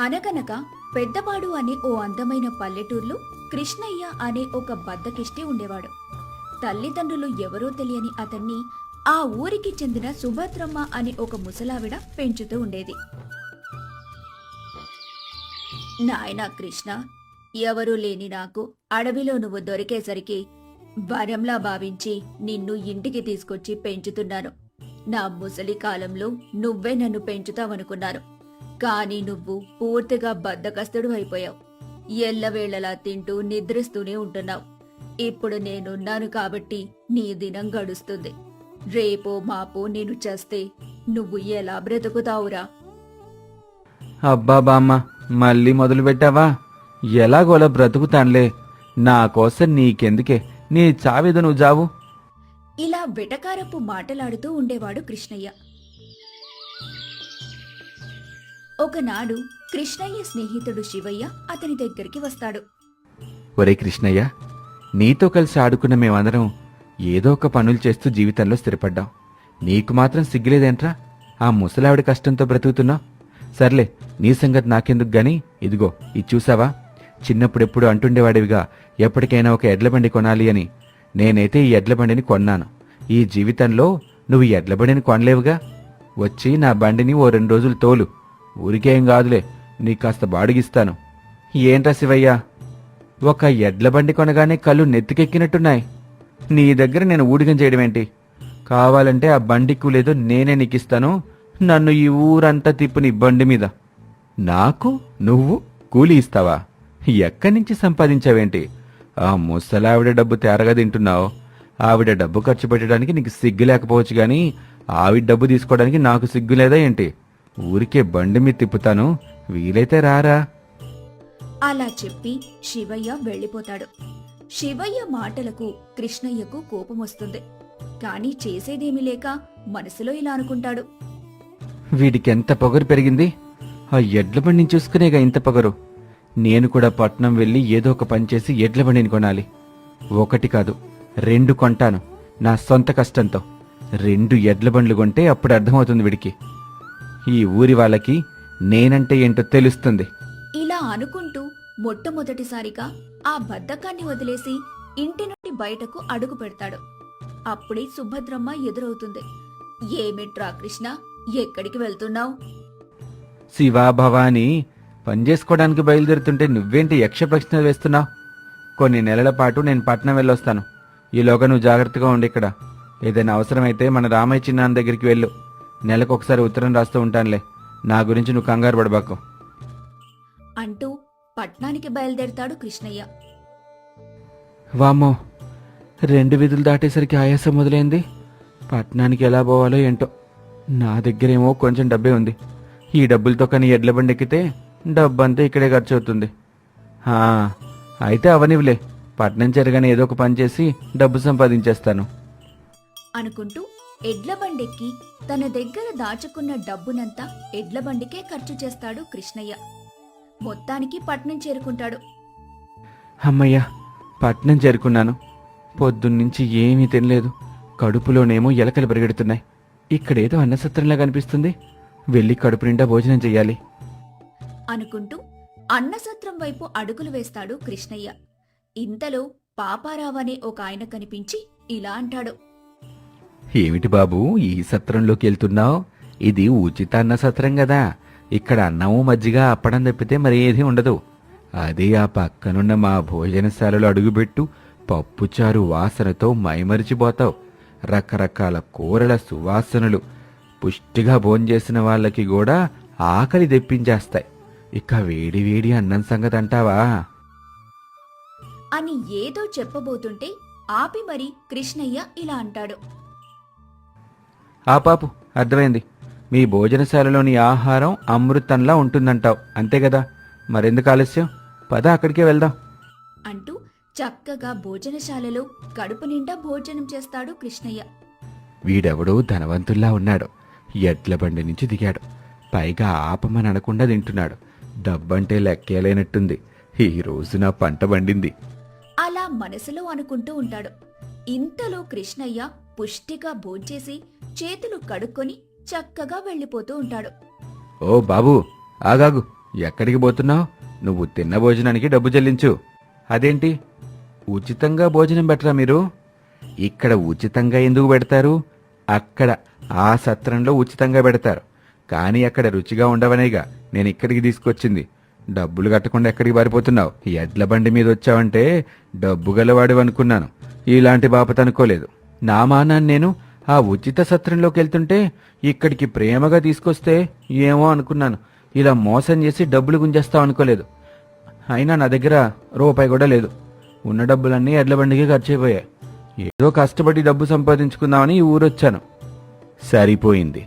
అనగనగా పెద్దవాడు అనే ఓ అందమైన పల్లెటూర్లో కృష్ణయ్య అనే ఒక బద్దకిష్టి ఉండేవాడు. తల్లిదండ్రులు ఎవరో తెలియని అతన్ని ఆ ఊరికి చెందిన సుభద్రమ్మ అనే ఒక ముసలావిడ పెంచుతూ ఉండేది. నాయనా కృష్ణ, ఎవరూ లేని నాకు అడవిలో నువ్వు దొరికేసరికి వరంలా భావించి నిన్ను ఇంటికి తీసుకొచ్చి పెంచుతున్నాను. నా ముసలి కాలంలో నువ్వే నన్ను పెంచుతావనుకున్నాను. కాని నువ్వు పూర్తిగా బద్ధకస్తుడు అయిపోయావు. ఎల్లవేళలా తింటూ నిద్రిస్తూనే ఉంటున్నావు. ఇప్పుడు నేనున్నాను కాబట్టి నీ దినం గడుస్తుంది. రేపో మాపో నేను చస్తే నువ్వు ఎలా బ్రతుకుతావురా? అబ్బా బామ్మ, మళ్ళీ మొదలు పెట్టావా? ఎలాగోలా బ్రతుకుతాన్లే. నా కోసం నీకెందుకే, నీ చావేదో నువ్వు జావు. ఇలా వెటకారపు మాటలాడుతూ ఉండేవాడు కృష్ణయ్య. ఒకనాడు కృష్ణయ్య స్నేహితుడు శివయ్య అతని దగ్గరికి వస్తాడు. ఒరే కృష్ణయ్య, నీతో కలిసి ఆడుకున్న మేమందరం ఏదో ఒక పనులు చేస్తూ జీవితంలో స్థిరపడ్డాం. నీకు మాత్రం సిగ్గులేదేంట్రా? ఆ ముసలావిడ కష్టంతో బ్రతుకుతున్నావు. సర్లే, నీ సంగతి నాకెందుకు గాని, ఇదిగో ఇది చూసావా? చిన్నప్పుడెప్పుడు అంటుండేవాడివిగా ఎప్పటికైనా ఒక ఎడ్లబండి కొనాలి అని. నేనైతే ఈ ఎడ్లబండిని కొన్నాను. ఈ జీవితంలో నువ్వు ఎడ్లబండిని కొనలేవుగా. వచ్చి నా బండిని ఓ 2 రోజులు తోలు. ఊరికేం కాదులే, నీకు కాస్త బాడుగిస్తాను. ఏంట్రా శివయ్య, ఒక ఎడ్లబండి కొనగానే కళ్ళు నెత్తికెక్కినట్టున్నాయి. నీ దగ్గర నేను ఊడిగం చేయడమేంటి? కావాలంటే ఆ బండికు లేదో నేనే నీకిస్తాను. నన్ను ఈ ఊరంతా తిప్పు నీ బండి మీద. నాకు నువ్వు కూలి ఇస్తావా? ఎక్కడి నుంచి సంపాదించావేంటి? ఆ ముసలావిడ డబ్బు తేరగా తింటున్నావు. ఆవిడ డబ్బు ఖర్చు పెట్టడానికి నీకు సిగ్గు లేకపోవచ్చు గాని ఆవిడ డబ్బు తీసుకోవడానికి నాకు సిగ్గు లేదా ఏంటి? ఊరికే బండి మీద తిప్పుతాను, వీలైతే రారా. అలా చెప్పి శివయ్య వెళ్ళిపోతాడు. శివయ్య మాటలకు కృష్ణయ్యకు కోపమొస్తుంది. కాని చేసేదేమీ లేక మనసులో ఇలా అనుకుంటాడు. వీడికెంత పొగరు పెరిగింది! ఆ ఎడ్లబండిని చూసుకునేగా ఇంత పొగరు. నేను కూడా పట్నం వెళ్ళి ఏదో ఒక పని చేసి ఎడ్లబండిని కొనాలి. 1 కాదు 2 కొంటాను, నా సొంత కష్టంతో. 2 ఎడ్లబండ్లు కొంటే అప్పుడు అర్థమవుతుంది వీడికి. ఈ ఊరి వాళ్ళకి నేనంటే ఏంటో తెలుస్తుంది. ఇలా అనుకుంటూ మొట్టమొదటిసారిగా ఆ బద్ధకాన్ని వదిలేసి ఇంటి నుండి బయటకు అడుగు పెడతాడు. అప్పుడే సుభద్రమ్మ ఎదురవుతుంది. ఏమిట్రా కృష్ణ, ఎక్కడికి వెళ్తున్నావు? శివా భవాని, పనిచేసుకోవడానికి బయలుదేరుతుంటే నువ్వేంటి యక్ష ప్రశ్నలు వేస్తున్నావు? కొన్ని నెలల పాటు నేను పట్నం వెళ్ళొస్తాను. ఈలోగా నువ్వు జాగ్రత్తగా ఉండి ఇక్కడ. ఏదైనా అవసరమైతే మన రామయ్య చిన్నాన్న దగ్గరికి వెళ్ళు. నెలకొకసారి ఉత్తరం రాస్తూ ఉంటానులే. నా గురించి నువ్వు కంగారు పడబాకు అంటూ పట్నానికి బయలుదేరతాడు కృష్ణయ్య. వామ్మో, 2 వీధులు దాటేసరికి ఆయాసం మొదలైంది. పట్నానికి ఎలా పోవాలో ఏంటో. నా దగ్గరేమో కొంచెం డబ్బే ఉంది. ఈ డబ్బులతో కానీ ఎడ్ల బండి ఎక్కితే డబ్బంతా ఇక్కడే ఖర్చు అవుతుంది. అయితే అవనివ్వలే, పట్నం చెరగానే ఏదో ఒక పని చేసి డబ్బు సంపాదించేస్తాను అనుకుంటూ ఎడ్లబండెక్కి తన దగ్గర దాచుకున్న డబ్బునంతా ఎడ్లబండికే ఖర్చు చేస్తాడు కృష్ణయ్య. మొత్తానికి పట్నం చేరుకుంటాడు. అమ్మయ్యా, పట్నం చేరుకున్నాను. పొద్దున్నుంచి ఏమీ తినలేదు. కడుపులోనేమో ఎలకలు పరిగెడుతున్నాయి. ఇక్కడేదో అన్నసత్రంలా కనిపిస్తుంది. వెళ్ళి కడుపు నిండా భోజనం చెయ్యాలి అనుకుంటూ అన్నసత్రం వైపు అడుగులు వేస్తాడు కృష్ణయ్య. ఇంతలో పాపారావనే ఒక ఆయన కనిపించి ఇలా అంటాడు. ఏమిటి బాబు, ఈ సత్రంలోకి వెళ్తున్నావు? ఇది ఉచిత అన్న సత్రం కదా. ఇక్కడ అన్నము మజ్జిగ అప్పడం తప్పితే మరేదీ ఉండదు. అదే ఆ పక్కనున్న మా భోజనశాలలో అడుగుబెట్టు, పప్పుచారు వాసనతో మైమరిచిపోతావు. రకరకాల కూరల సువాసనలు పుష్టిగా భోంచేసిన వాళ్ళకి కూడా ఆకలి తెప్పించేస్తాయి. ఇక వేడి వేడి అన్నం సంగతి అంటావా అని ఏదో చెప్పబోతుంటే ఆపి మరి కృష్ణయ్య ఇలా అంటాడు. ఆ పాపు, అర్థమైంది. మీ భోజనశాలలోని ఆహారం అమృతంలా ఉంటుందంటావు, అంతే కదా? మరెందుకు ఆలస్యం? పద అక్కడికే వెళ్దాం అంటూ చక్కగా భోజనశాలలో కడుపు నిండా భోజనం చేస్తాడు కృష్ణయ్య. వీడెవడో ధనవంతుల్లా ఉన్నాడు. ఎడ్ల బండి నుంచి దిగాడు. పైగా ఆపమని అనకుండా తింటున్నాడు. డబ్బంటే లెక్కేలేనట్టుంది. ఈ రోజు నా పంట పండింది అలా మనసులో అనుకుంటూ ఉంటాడు. ఇంతలో కృష్ణయ్య పుష్టిగా భోంచేసి చేతులు కడుక్కొని చక్కగా వెళ్ళిపోతూ ఉంటాడు. ఓ బాబూ, ఆగాగు, ఎక్కడికి పోతున్నావు? నువ్వు తిన్న భోజనానికి డబ్బు చెల్లించు. అదేంటి, ఉచితంగా భోజనం పెట్టరా మీరు? ఇక్కడ ఉచితంగా ఎందుకు పెడతారు? అక్కడ ఆ సత్రంలో ఉచితంగా పెడతారు. కానీ అక్కడ రుచిగా ఉండవనేగా నేను ఇక్కడికి తీసుకొచ్చింది. డబ్బులు కట్టకుండా ఎక్కడికి పారిపోతున్నావు? ఎడ్ల బండి మీద వచ్చావంటే డబ్బు గలవాడు అనుకున్నాను. ఇలాంటి బాపత అనుకోలేదు. నా మానాన్ని నేను ఆ ఉచిత సత్రంలోకి వెళ్తుంటే ఇక్కడికి ప్రేమగా తీసుకొస్తే ఏమో అనుకున్నాను. ఇలా మోసం చేసి డబ్బులు గుంజేస్తావు అనుకోలేదు. అయినా నా దగ్గర రూపాయి కూడా లేదు. ఉన్న డబ్బులన్నీ ఎడ్ల బండికి ఖర్చు అయిపోయాయి. ఏదో కష్టపడి డబ్బు సంపాదించుకుందామని ఈ ఊరొచ్చాను. సరిపోయింది.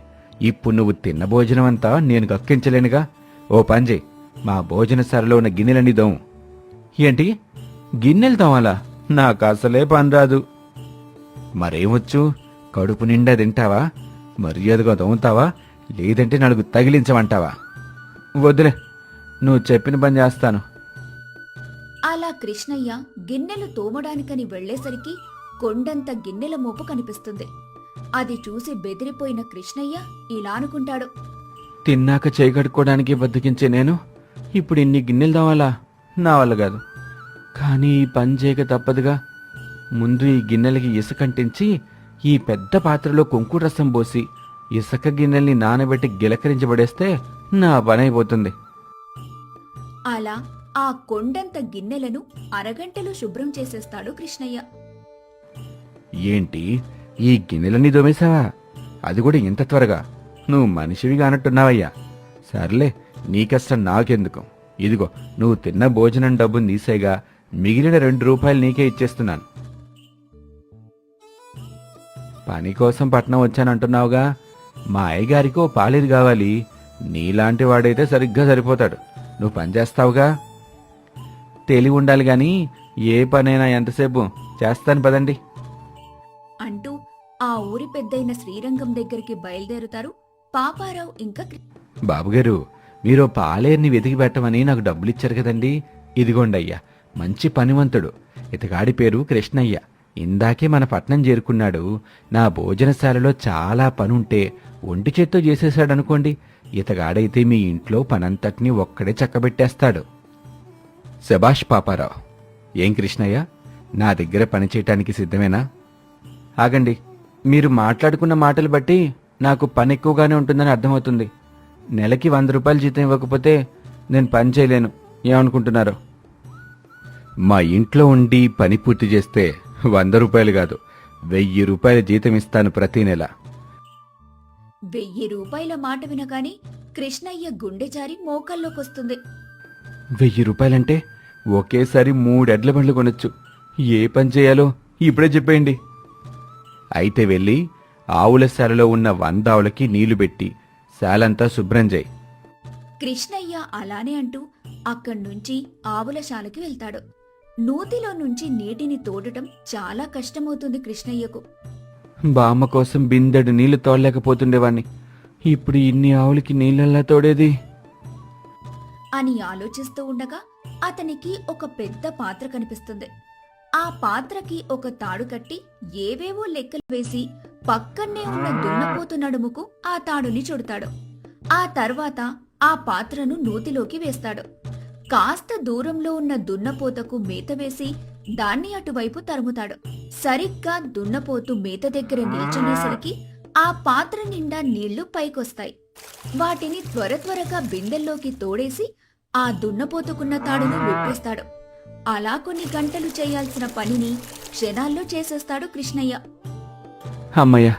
ఇప్పుడు నువ్వు తిన్న భోజనం అంతా నేను కక్కించలేనుగా. ఓ పని చేయి, మా భోజనశాలలో ఉన్న గిన్నెలన్నీ దోము. ఏంటి, గిన్నెలు తోమాలా? నాకు అసలే పని రాదు. మరేమొచ్చు? కడుపు నిండా తింటావా? మర్యాదగా తోముతావా? లేదంటే నలుగు తగిలించమంటావా? వద్దులే, నువ్వు చెప్పిన పని చేస్తాను. అలా కృష్ణయ్య గిన్నెలు తోమడానికని వెళ్లేసరికి కొండంత గిన్నెల మోపు కనిపిస్తుంది. అది చూసి బెదిరిపోయిన కృష్ణయ్య ఇలా అనుకుంటాడు. తిన్నాక చేయగడుకోవడానికి బద్దకించే నేను ఇప్పుడు ఇన్ని గిన్నెలు తోమాలా? నా వల్ల కాదు. కానీ ఈ పని చేయక తప్పదుగా. ముందు ఈ గిన్నెలకి ఇసుకంటించి ఈ పెద్ద పాత్రలో కుంకుడు రసం పోసి ఇసుక గిన్నెల్ని నానబెట్టి గిలకరించబడేస్తే నా పని అయిపోతుంది. అలా ఆ కొండంత గిన్నెలను అరగంటలో శుభ్రం చేసేస్తాడు కృష్ణయ్య. ఏంటి, ఈ గిన్నెలన్నీ దోమేశావా? అది కూడా ఇంత త్వరగా? నువ్వు మనిషివిగా అన్నట్టున్నావయ్యా. సర్లే, నీ కష్టం నాకెందుకు. ఇదిగో, నువ్వు తిన్న భోజనం డబ్బుని తీసేగా మిగిలిన 2 రూపాయలు నీకే ఇచ్చేస్తున్నాను. పని కోసం పట్నం వచ్చానంటున్నావుగా. మా అయ్యగారికి ఓ పాలేరు కావాలి. నీలాంటి వాడైతే సరిగ్గా సరిపోతాడు. నువ్వు పని చేస్తావుగా. తెలివి ఉండాలి గాని ఏ పనైనా ఎంతసేపు చేస్తాను పదండి అంటూ ఆ ఊరి పెద్దయిన శ్రీరంగం దగ్గరికి బయలుదేరుతారు పాపారావు ఇంకా బాబుగారు, మీరు పాలేరుని వెతికి పెట్టమని నాకు డబ్బులిచ్చారు కదండి. ఇదిగోండయ్యా, మంచి పనివంతుడు. ఇతగాడి పేరు కృష్ణయ్య. ఇందాకే మన పట్నం చేరుకున్నాడు. నా భోజనశాలలో చాలా పనుంటే ఒంటి చేత్తో చేసేశాడనుకోండి. ఇతగాడైతే మీ ఇంట్లో పనంతటినీ ఒక్కడే చక్కబెట్టేస్తాడు. శభాష్ పాపారావు. ఏం కృష్ణయ్య, నా దగ్గర పనిచేయటానికి సిద్ధమేనా? ఆగండి, మీరు మాట్లాడుకున్న మాటలు బట్టి నాకు పని ఎక్కువగానే ఉంటుందని అర్థమవుతుంది. నెలకి 100 రూపాయలు జీతం ఇవ్వకపోతే నేను పని చేయలేను. ఏమనుకుంటున్నారు? మా ఇంట్లో ఉండి పని పూర్తి చేస్తే 100 రూపాయలు కాదు, 1000 రూపాయల జీతం ఇస్తాను ప్రతి నెల. 1000 రూపాయల మాట వినగాని కృష్ణయ్య గుండె జారి మోకాల్లోకొస్తుంది. 1000 రూపాయలంటే ఒకేసారి 3 ఎడ్ల బండ్లు కొనొచ్చు. ఏ పని చేయాలో ఇప్పుడే చెప్పేయండి. అయితే వెళ్ళి ఆవుల శాలలో ఉన్న 100 ఆవులకి నీళ్లు పెట్టి శాలంతా శుభ్రం చేయి. కృష్ణయ్య అలానే అంటూ అక్కడ్నుంచి ఆవుల శాలకి వెళ్తాడు. నూతిలో నుంచి నీటిని తోడటం చాలా కష్టమవుతుంది కృష్ణయ్యకు. బామ్మ కోసం బిందెడు నీళ్లు తోడలేకపోతుండేవాణ్ణి. ఇప్పుడు ఇన్ని ఆవులకి నీళ్ళల్లా తోడేది అని ఆలోచిస్తూ ఉండగా అతనికి ఒక పెద్ద పాత్ర కనిపిస్తుంది. ఆ పాత్రకి ఒక తాడు కట్టి ఏవేవో లెక్కలు వేసి పక్కన్నే ఉన్న దున్నపోతు నడుముకు ఆ తాడుని చుడతాడు. ఆ తర్వాత ఆ పాత్రను నూతిలోకి వేస్తాడు. కాస్త దూరంలో ఉన్న దున్నపోతకు మేత వేసి దాన్ని అటువైపు తరుముతాడు. సరిగ్గా దున్నపోతు మేత దగ్గర నిల్చునేసరికి ఆ పాత్ర నిండా నీళ్లు పైకొస్తాయి. వాటిని త్వరగా బిందెల్లోకి తోడేసి ఆ దున్నపోతుకున్న తాడును విప్పేస్తాడు. అలా కొన్ని గంటలు చేయాల్సిన పనిని క్షణాల్లో చేసేస్తాడు కృష్ణయ్య. అమ్మయ్య,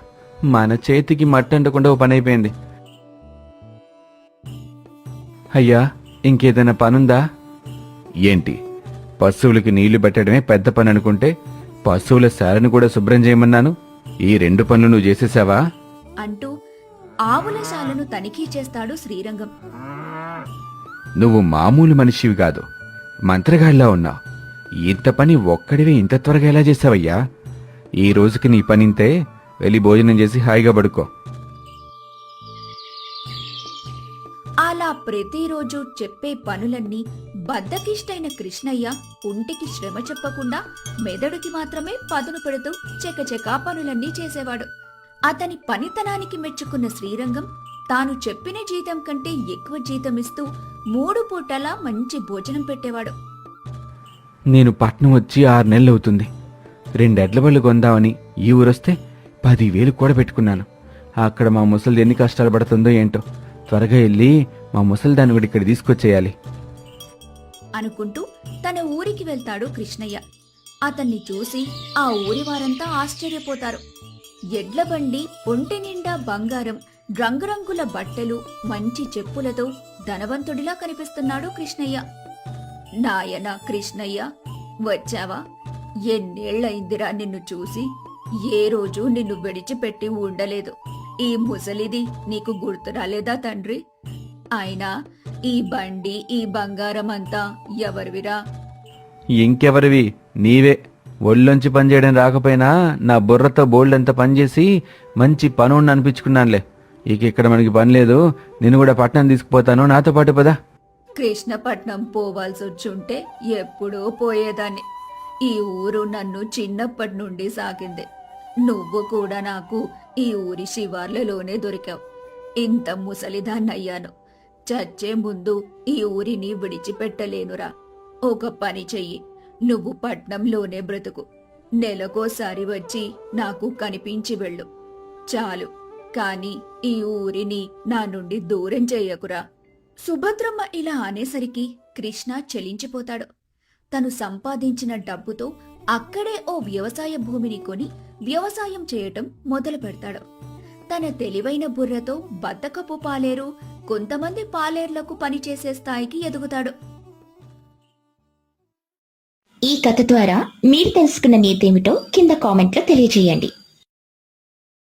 మన చేతికి మట్టంటకుండా ఓ పని అయిపోయింది. అయ్యా, ఇంకేదైనా పనుందా? ఏంటి, పశువులకి నీళ్లు పెట్టడమే పెద్ద పని అనుకుంటే పశువుల శాలను కూడా శుభ్రం చేయమన్నాను. ఈ 2 పనులు నువ్వు చేసేసావా? అంటూ ఆవుల శాలను తనిఖీ చేస్తాడు శ్రీరంగం. నువ్వు మామూలు మనిషివి కాదు, మంత్రగాడిలా ఉన్నావు. ఇంత పని ఒక్కడివే ఇంత త్వరగా ఎలా చేసావయ్యా? ఈ రోజుకి నీ పనింతే. వెళ్ళి భోజనం చేసి హాయిగా పడుకో. అలా ప్రతిరోజు చెప్పే పనులన్నీ బద్దకిష్టైన కృష్ణయ్య ఒంటికి శ్రమ చెప్పకుండా మెదడుకి మాత్రమే పదును పెడుతూ చకచకా పనులన్నీ చేసేవాడు. అతని పనితనానికి మెచ్చుకున్న శ్రీరంగం తాను చెప్పిన జీతం కంటే ఎక్కువ జీతం ఇస్తూ 3 పూటలా మంచి భోజనం పెట్టేవాడు. నేను పట్నం వచ్చి 6 నెలలు అవుతుంది. 2 ఎడ్ల బళ్ళు కొందామని ఈ ఊరొస్తే 10,000 కూడా పెట్టుకున్నాను. అక్కడ మా ముసలిది ఎన్ని కష్టాలు పడుతుందో ఏంటో. త్వరగా వెళ్ళి మా ముసలిదాన్ని కూడా ఇక్కడ తీసుకొచ్చేయాలి అనుకుంటూ తన ఊరికి వెళ్తాడు కృష్ణయ్య. అతన్ని చూసి ఆ ఊరి వారంతా ఆశ్చర్యపోతారు. ఎడ్ల బండి, ఒంటి నిండా బంగారం, రంగురంగుల బట్టలు, మంచి చెప్పులతో ధనవంతుడిలా కనిపిస్తున్నాడు కృష్ణయ్య. నాయనా కృష్ణయ్య, వచ్చావా? ఎన్నేళ్లయిందిరా నిన్ను చూసి. ఏ రోజు నిన్ను విడిచిపెట్టి ఉండలేదు. ఈ ముసలిది నీకు గుర్తు రాలేదా తండ్రి? అయినా ఈ బండి, ఈ బంగారం అంతా ఎవరివిరా? ఇంకెవరివి? నీవే. ఒళ్ళొంచి పనిచేయడం రాకపోయినా నా బుర్రతో బోల్డంత పనిచేసి మంచి పనుండి అనిపించుకున్నానులే. ఇక ఇక్కడ మనకి పని లేదు. నేను కూడా పట్నం తీసుకుపోతాను, నాతో పాటు పదా. కృష్ణపట్నం పోవాల్సొచ్చుంటే ఎప్పుడో పోయేదాన్ని. ఈ ఊరు నన్ను చిన్నప్పటి నుండి సాకింది. నువ్వు కూడా నాకు ఈ ఊరి శివార్లలోనే దొరికావు. ఇంత ముసలిదాన్నయ్యాను. చచ్చే ముందు ఈ ఊరిని విడిచిపెట్టలేనురా. ఒక పని చెయ్యి, నువ్వు పట్నంలోనే బ్రతుకు. నెలకోసారి వచ్చి నాకు కనిపించి వెళ్ళు చాలు. కాని ఈ ఊరిని నా నుండి దూరం చెయ్యకురా. సుభద్రమ్మ ఇలా అనేసరికి కృష్ణ చలించిపోతాడు. తను సంపాదించిన డబ్బుతో అక్కడే ఓ వ్యవసాయ భూమిని కొని వ్యవసాయం చేయటం మొదలు పెడతాడు. తన తెలివైన బుర్రతో బద్దకపు పాలేరు, కొంతమంది పాలేర్లకు పనిచేసే స్థాయికి ఎదుగుతాడు. ఈ కథ ద్వారా మీరు తెలుసుకున్న నీతేమిటో కింద కామెంట్లో తెలియజేయండి.